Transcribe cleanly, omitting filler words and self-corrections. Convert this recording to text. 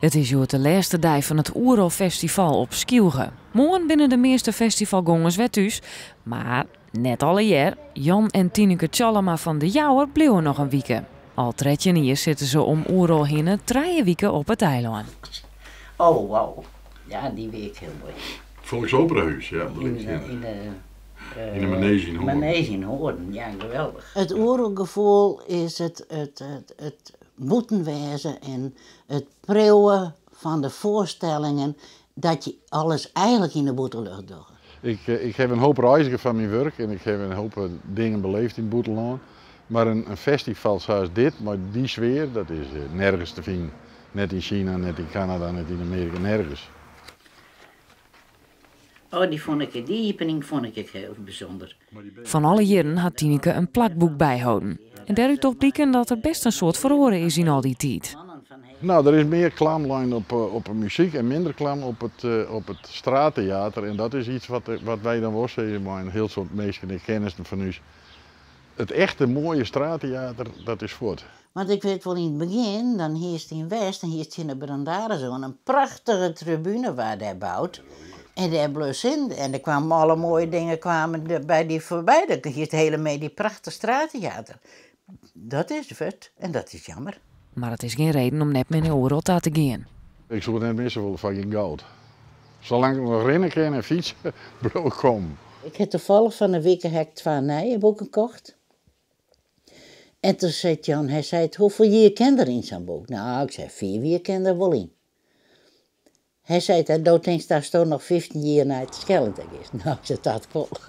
Het is de laatste dag van het Oerol Festival op Skilge. Morgen binnen de meeste festivalgongers weer thuis. Maar net alle jaar, Jan en Tineke Tjallema van de Jouwer bleven nog een weekend. Al 13 jaar zitten ze om Oerol heen 3 weken op het eiland. Oh, wauw. Ja, die week heel mooi. Volksoperahuis, ja. In de manege in Hoorn. Manege in Hoorn, ja, geweldig. Het oergevoel is het boetenwezen en het preeuwen van de voorstellingen dat je alles eigenlijk in de boetenlucht doet. Ik heb een hoop reiziger van mijn werk en ik heb een hoop dingen beleefd in het buitenland. Maar een festival zoals dit, maar die sfeer, dat is nergens te vinden. Net in China, net in Canada, net in Amerika, nergens. Oh, die opening vond ik heel bijzonder. Van alle jaren had Tineke een plakboek bijhouden. En daaruit toch blijken dat er best een soort verhoren is in al die tijd. Nou, er is meer klamlijn op muziek en minder klam op het straattheater. En dat is iets wat wij dan wel zeggen, maar een heel soort mensen en kennissen van u. Het echte mooie straattheater, dat is voort. Want ik weet wel in het begin, dan heerst in West en heerst in de Brandaren zo een prachtige tribune waar hij bouwt. En daar blus in. En er kwamen alle mooie dingen bij die voorbij. Dan heerst hele mee die prachtige straattheater. Dat is vet en dat is jammer. Maar het is geen reden om net met een Oerol te gaan. Ik zou net missen willen van geen goud. Zolang ik nog rennen kan en fietsen, wil ik komen. Ik heb toevallig van een week 2 nijenboeken gekocht. En toen zei Jan, hij zei, hoeveel jaar ken er in zo'n boek? Nou, ik zei, 4 jaar ken er wel in. Hij zei, dat denk daar nog 15 jaar naar het Skellendijk is. Nou, ik zei, dat klopt.